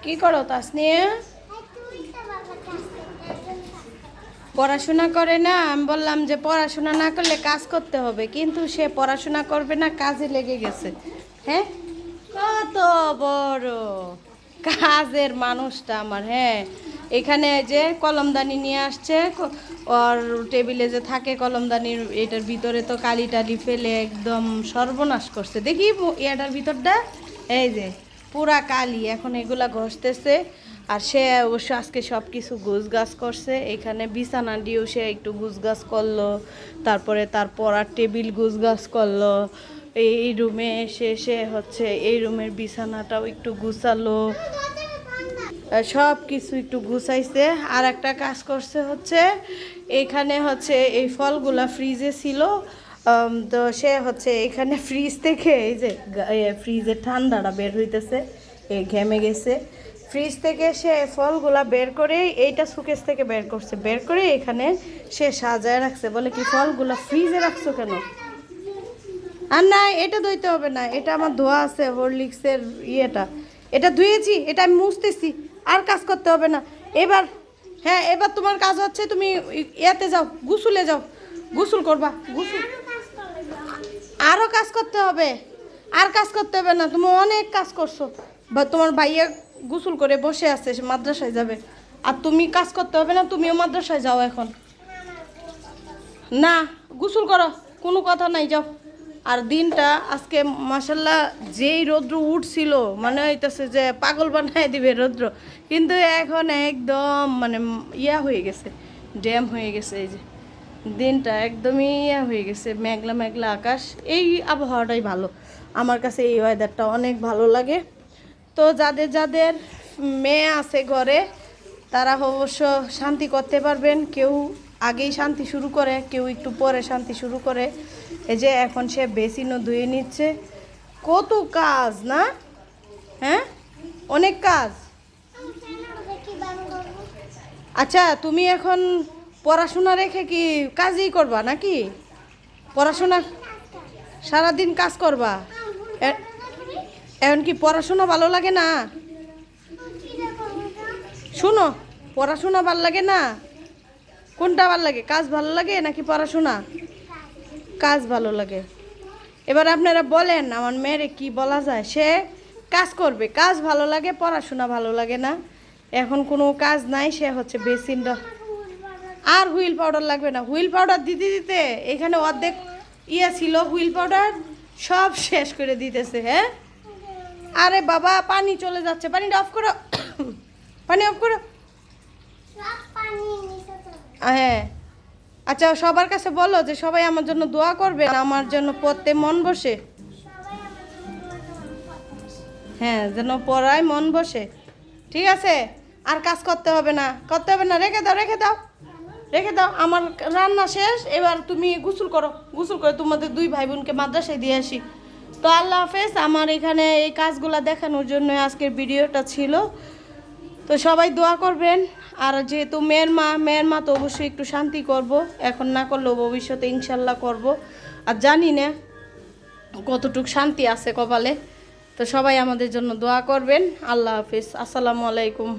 কি করো তাসনিয়া? পড়াশোনা করে না? আমি বললাম যে পড়াশোনা না করলে কাজ করতে হবে, কিন্তু সে পড়াশোনা করবে না, কাজে লেগে গেছে। হ্যাঁ, কত বড় কাজের মানুষটা আমার। হ্যাঁ, এখানে যে কলমদানি নিয়ে আসছে, ওর টেবিলে যে থাকে কলমদানির, এটার ভিতরে তো কালি টালি ফেলে একদম সর্বনাশ করছে। দেখি এটার ভিতরটা, এই যে পুরা কালি। এখন এগুলা ঘষতেছে। আর সে অবশ্য আজকে সব কিছু গুছগাছ করছে। এখানে বিছানা দিয়েও সে একটু গুছগাছ করলো, তারপরে তার পড়ার টেবিল গুছগাছ করলো। এই রুমে এসে সে হচ্ছে এই রুমের বিছানাটাও একটু গুছালো, সব কিছু একটু গুছাইছে। আর একটা কাজ করছে হচ্ছে, এখানে হচ্ছে এই ফলগুলা ফ্রিজে ছিল, তো সে হচ্ছে এখানে ফ্রিজ থেকে এই যে ফ্রিজের ঠান্ডাটা বের হইতেছে, ঘেমে গেছে। ফ্রিজ থেকে সে ফলগুলা বের করে, এইটা সুকেস থেকে বের করছে, বের করে এখানে সে সাজায় রাখছে। বলে কি ফলগুলা ফ্রিজে রাখছো কেন? আর না, এটা ধুইতে হবে না, এটা আমার ধোয়া আছে হরলিক্সের ইয়েটা, এটা ধুয়েছি, এটা আমি মুছতেছি, আর কাজ করতে হবে না এবার। হ্যাঁ, এবার তোমার কাজ হচ্ছে তুমি ইয়েতে যাও, গোসলে যাও, গোসল করবা, গোসল। আরও কাজ করতে হবে? আর কাজ করতে হবে না, তুমি অনেক কাজ করছো। বা তোমার ভাইয়া গোসল করে বসে আছে, সে মাদ্রাসায় যাবে। আর তুমি কাজ করতে হবে না, তুমিও মাদ্রাসায় যাও এখন। না, গোসল করো, কোনো কথা নাই, যাও। আর দিনটা আজকে মাশাল্লাহ যেই রৌদ্র উঠছিল, মানে হইতেছে যে পাগল বানায় দিবে রৌদ্র, কিন্তু এখন একদম মানে ইয়া হয়ে গেছে, ড্যাম হয়ে গেছে। এই যে দিনটা একদমই ইয়া হয়ে গেছে, মেঘলা মেঘলা আকাশ। এই আবহাওয়াটাই ভালো আমার কাছে, এই ওয়েদারটা অনেক ভালো লাগে। তো যাদের যাদের মেয়ে আছে ঘরে, তারা অবশ্য শান্তি করতে পারবেন। কেউ আগেই শান্তি শুরু করে, কেউ একটু পরে শান্তি শুরু করে। এই যে এখন সে বেসিনও ধুয়ে নিচ্ছে। কত কাজ না? হ্যাঁ, অনেক কাজ। আচ্ছা, তুমি এখন পড়াশোনা রেখে কি কাজই করবা নাকি? পড়াশোনা সারাদিন কাজ করবা? এখন কি পড়াশোনা ভালো লাগে না? শুনো, পড়াশোনা ভালো লাগে না? কোনটা ভালো লাগে, কাজ ভালো লাগে নাকি পড়াশোনা? কাজ ভালো লাগে। এবার আপনারা বলেন আমার মেয়েরে কি বলা যায়? সে কাজ করবে, কাজ ভালো লাগে, পড়াশোনা ভালো লাগে না। এখন কোনো কাজ নাই, সে হচ্ছে বেসিনটা। আর হুইল পাউডার লাগবে না, হুইল পাউডার দিতে দিতে এখানে অর্ধেক ইয়ে ছিল, হুইল পাউডার সব শেষ করে দিতেছে। হ্যাঁ, আরে বাবা, পানি চলে যাচ্ছে, পানিটা অফ করো, পানি অফ করো। হ্যাঁ, আচ্ছা, সবার কাছে বলো যে সবাই আমার জন্য দোয়া করবে, আমার জন্য পড়তে মন বসে। হ্যাঁ, যেন পড়ায় মন বসে। ঠিক আছে, আর কাজ করতে হবে না, করতে হবে না, রেখে দাও, রেখে দাও, রেখে দাও। আমার রান্না শেষ, এবার তুমি গোসল করো, গোসল করে তোমাদের দুই ভাই বোনকে মাদ্রাসায় দিয়ে আসি। তো আল্লাহ হাফেজ। আমার এখানে এই কাজগুলো দেখানোর জন্য আজকের ভিডিওটা ছিল। তো সবাই দোয়া করবেন। আর যেহেতু মেয়ের মা তো অবশ্যই একটু শান্তি করব, এখন না করলেও ভবিষ্যতে ইনশাল্লাহ করব। আর জানি না কতটুক শান্তি আছে কপালে। তো সবাই আমাদের জন্য দোয়া করবেন। আল্লাহ হাফেজ, আসসালামু আলাইকুম।